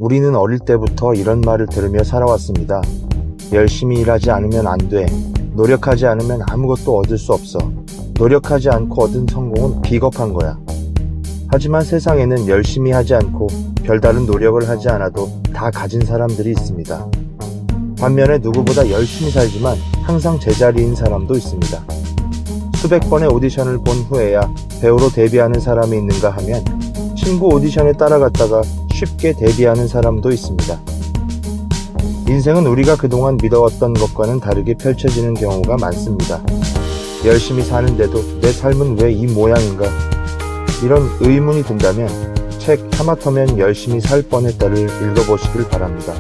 우리는 어릴 때부터 이런 말을 들으며 살아왔습니다. 열심히 일하지 않으면 안 돼. 노력하지 않으면 아무것도 얻을 수 없어. 노력하지 않고 얻은 성공은 비겁한 거야. 하지만 세상에는 열심히 하지 않고 별다른 노력을 하지 않아도 다 가진 사람들이 있습니다. 반면에 누구보다 열심히 살지만 항상 제자리인 사람도 있습니다. 수백 번의 오디션을 본 후에야 배우로 데뷔하는 사람이 있는가 하면 친구 오디션에 따라갔다가 쉽게 데뷔하는 사람도 있습니다. 인생은 우리가 그동안 믿어왔던 것과는 다르게 펼쳐지는 경우가 많습니다. 열심히 사는데도 내 삶은 왜 이 모양인가? 이런 의문이 든다면 책 하마터면 열심히 살 뻔했다를 읽어보시길 바랍니다.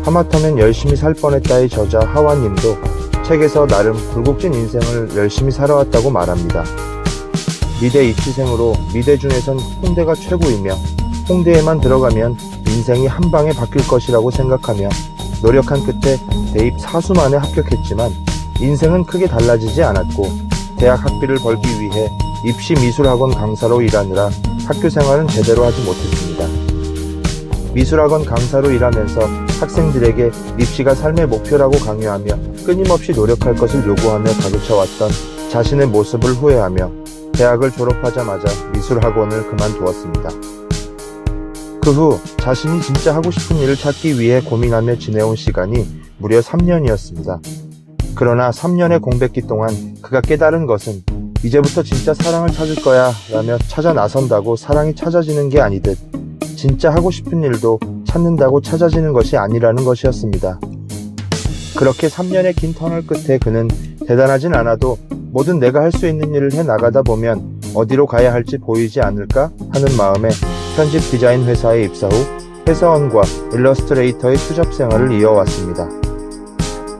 하마터면 열심히 살 뻔했다의 저자 하와님도 책에서 나름 굴곡진 인생을 열심히 살아왔다고 말합니다. 미대 입시생으로 미대 중에선 홍대가 최고이며 홍대에만 들어가면 인생이 한 방에 바뀔 것이라고 생각하며 노력한 끝에 대입 사수 만에 합격했지만 인생은 크게 달라지지 않았고 대학 학비를 벌기 위해 입시 미술학원 강사로 일하느라 학교 생활은 제대로 하지 못했습니다. 미술학원 강사로 일하면서 학생들에게 입시가 삶의 목표라고 강요하며 끊임없이 노력할 것을 요구하며 가르쳐왔던 자신의 모습을 후회하며 대학을 졸업하자마자 미술학원을 그만두었습니다. 그 후 자신이 진짜 하고 싶은 일을 찾기 위해 고민하며 지내온 시간이 무려 3년이었습니다. 그러나 3년의 공백기 동안 그가 깨달은 것은 이제부터 진짜 사랑을 찾을 거야 라며 찾아 나선다고 사랑이 찾아지는 게 아니듯 진짜 하고 싶은 일도 찾는다고 찾아지는 것이 아니라는 것이었습니다. 그렇게 3년의 긴 터널 끝에 그는 대단하진 않아도 뭐든 내가 할 수 있는 일을 해 나가다 보면 어디로 가야 할지 보이지 않을까 하는 마음에 편집 디자인 회사에 입사 후 회사원과 일러스트레이터의 투잡 생활을 이어왔습니다.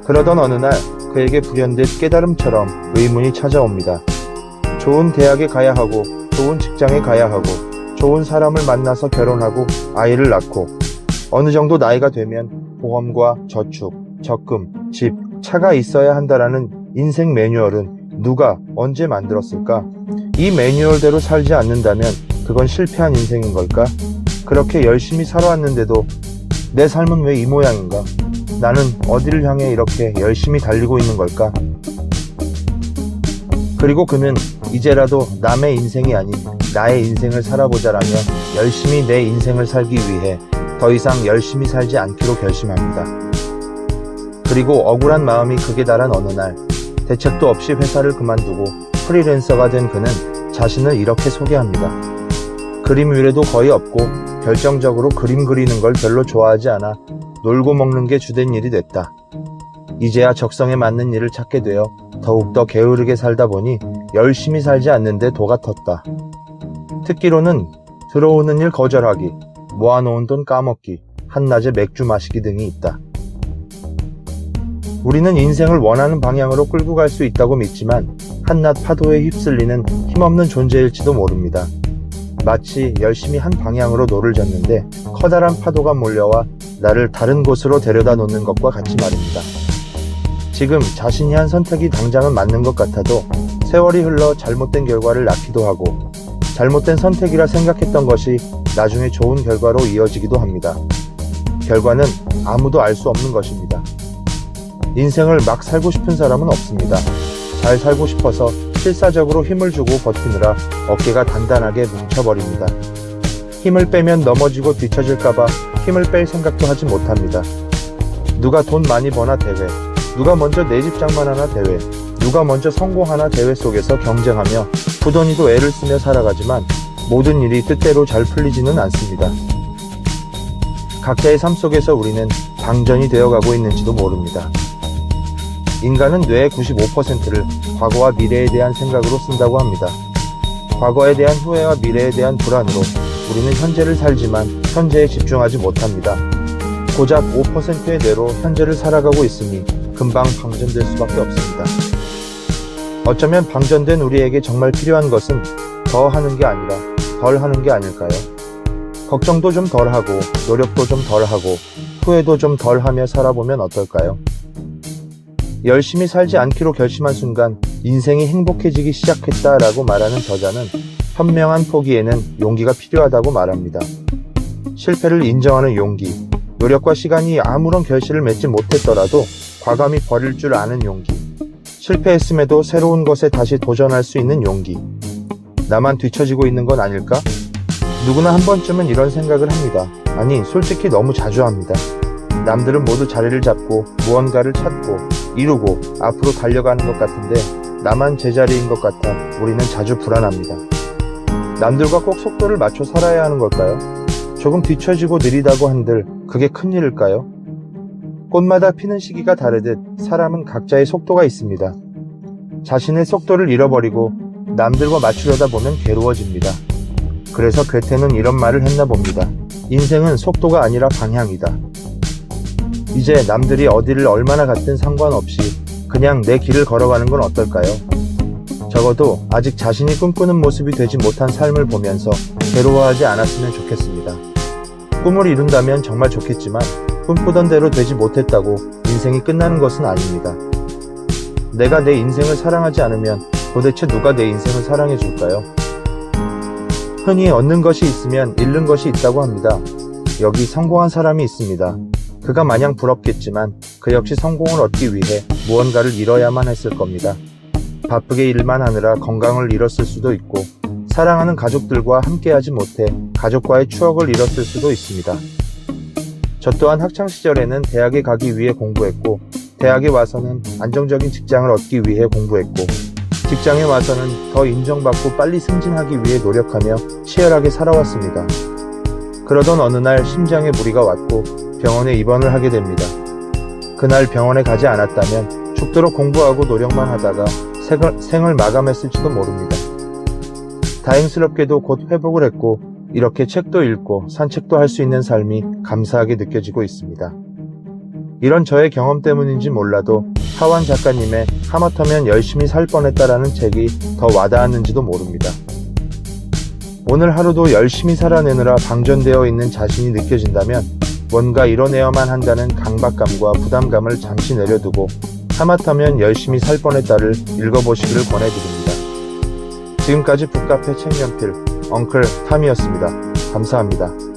그러던 어느 날 그에게 불현듯 깨달음처럼 의문이 찾아옵니다. 좋은 대학에 가야 하고 좋은 직장에 가야 하고 좋은 사람을 만나서 결혼하고 아이를 낳고 어느 정도 나이가 되면 보험과 저축, 적금, 집, 차가 있어야 한다라는 인생 매뉴얼은 누가 언제 만들었을까? 이 매뉴얼대로 살지 않는다면 그건 실패한 인생인 걸까? 그렇게 열심히 살아왔는데도 내 삶은 왜 이 모양인가? 나는 어디를 향해 이렇게 열심히 달리고 있는 걸까? 그리고 그는 이제라도 남의 인생이 아닌 나의 인생을 살아보자라며 열심히 내 인생을 살기 위해 더 이상 열심히 살지 않기로 결심합니다. 그리고 억울한 마음이 극에 달한 어느 날 대책도 없이 회사를 그만두고 프리랜서가 된 그는 자신을 이렇게 소개합니다. 그림 위례도 거의 없고 결정적으로 그림 그리는 걸 별로 좋아하지 않아 놀고 먹는 게 주된 일이 됐다. 이제야 적성에 맞는 일을 찾게 되어 더욱더 게으르게 살다 보니 열심히 살지 않는데 도가 텄다. 특기로는 들어오는 일 거절하기, 모아놓은 돈 까먹기, 한낮에 맥주 마시기 등이 있다. 우리는 인생을 원하는 방향으로 끌고 갈 수 있다고 믿지만 한낮 파도에 휩쓸리는 힘없는 존재일지도 모릅니다. 마치 열심히 한 방향으로 노를 젓는데 커다란 파도가 몰려와 나를 다른 곳으로 데려다 놓는 것과 같이 말입니다. 지금 자신이 한 선택이 당장은 맞는 것 같아도 세월이 흘러 잘못된 결과를 낳기도 하고 잘못된 선택이라 생각했던 것이 나중에 좋은 결과로 이어지기도 합니다. 결과는 아무도 알 수 없는 것입니다. 인생을 막 살고 싶은 사람은 없습니다. 잘 살고 싶어서 필사적으로 힘을 주고 버티느라 어깨가 단단하게 뭉쳐버립니다. 힘을 빼면 넘어지고 뒤처질까봐 힘을 뺄 생각도 하지 못합니다. 누가 돈 많이 버나 대회, 누가 먼저 내 집 장만하나 대회, 누가 먼저 성공하나 대회 속에서 경쟁하며 부더니도 애를 쓰며 살아가지만 모든 일이 뜻대로 잘 풀리지는 않습니다. 각자의 삶 속에서 우리는 방전이 되어가고 있는지도 모릅니다. 인간은 뇌의 95%를 과거와 미래에 대한 생각으로 쓴다고 합니다. 과거에 대한 후회와 미래에 대한 불안으로 우리는 현재를 살지만 현재에 집중하지 못합니다. 고작 5%의 뇌로 현재를 살아가고 있으니 금방 방전될 수밖에 없습니다. 어쩌면 방전된 우리에게 정말 필요한 것은 더 하는 게 아니라 덜 하는 게 아닐까요? 걱정도 좀 덜 하고 노력도 좀 덜 하고 후회도 좀 덜 하며 살아보면 어떨까요? 열심히 살지 않기로 결심한 순간 인생이 행복해지기 시작했다라고 말하는 저자는 현명한 포기에는 용기가 필요하다고 말합니다. 실패를 인정하는 용기, 노력과 시간이 아무런 결실을 맺지 못했더라도 과감히 버릴 줄 아는 용기, 실패했음에도 새로운 것에 다시 도전할 수 있는 용기. 나만 뒤처지고 있는 건 아닐까? 누구나 한 번쯤은 이런 생각을 합니다. 아니, 솔직히 너무 자주 합니다. 남들은 모두 자리를 잡고 무언가를 찾고 이루고 앞으로 달려가는 것 같은데 나만 제자리인 것 같아 우리는 자주 불안합니다. 남들과 꼭 속도를 맞춰 살아야 하는 걸까요? 조금 뒤처지고 느리다고 한들 그게 큰일일까요? 꽃마다 피는 시기가 다르듯 사람은 각자의 속도가 있습니다. 자신의 속도를 잃어버리고 남들과 맞추려다 보면 괴로워집니다. 그래서 괴테는 이런 말을 했나 봅니다. 인생은 속도가 아니라 방향이다. 이제 남들이 어디를 얼마나 갔든 상관없이 그냥 내 길을 걸어가는 건 어떨까요? 적어도 아직 자신이 꿈꾸는 모습이 되지 못한 삶을 보면서 괴로워하지 않았으면 좋겠습니다. 꿈을 이룬다면 정말 좋겠지만 꿈꾸던 대로 되지 못했다고 인생이 끝나는 것은 아닙니다. 내가 내 인생을 사랑하지 않으면 도대체 누가 내 인생을 사랑해 줄까요? 흔히 얻는 것이 있으면 잃는 것이 있다고 합니다. 여기 성공한 사람이 있습니다. 그가 마냥 부럽겠지만 그 역시 성공을 얻기 위해 무언가를 잃어야만 했을 겁니다. 바쁘게 일만 하느라 건강을 잃었을 수도 있고 사랑하는 가족들과 함께하지 못해 가족과의 추억을 잃었을 수도 있습니다. 저 또한 학창시절에는 대학에 가기 위해 공부했고 대학에 와서는 안정적인 직장을 얻기 위해 공부했고 직장에 와서는 더 인정받고 빨리 승진하기 위해 노력하며 치열하게 살아왔습니다. 그러던 어느 날 심장에 무리가 왔고 병원에 입원을 하게 됩니다. 그날 병원에 가지 않았다면 죽도록 공부하고 노력만 하다가 생을 마감했을지도 모릅니다. 다행스럽게도 곧 회복을 했고 이렇게 책도 읽고 산책도 할 수 있는 삶이 감사하게 느껴지고 있습니다. 이런 저의 경험 때문인지 몰라도 하완 작가님의 하마터면 열심히 살 뻔했다라는 책이 더 와닿았는지도 모릅니다. 오늘 하루도 열심히 살아내느라 방전되어 있는 자신이 느껴진다면 뭔가 이뤄내야만 한다는 강박감과 부담감을 잠시 내려두고 하마터면 열심히 살 뻔했다를 읽어보시기를 권해드립니다. 지금까지 북카페 책연필 엉클 탐이었습니다. 감사합니다.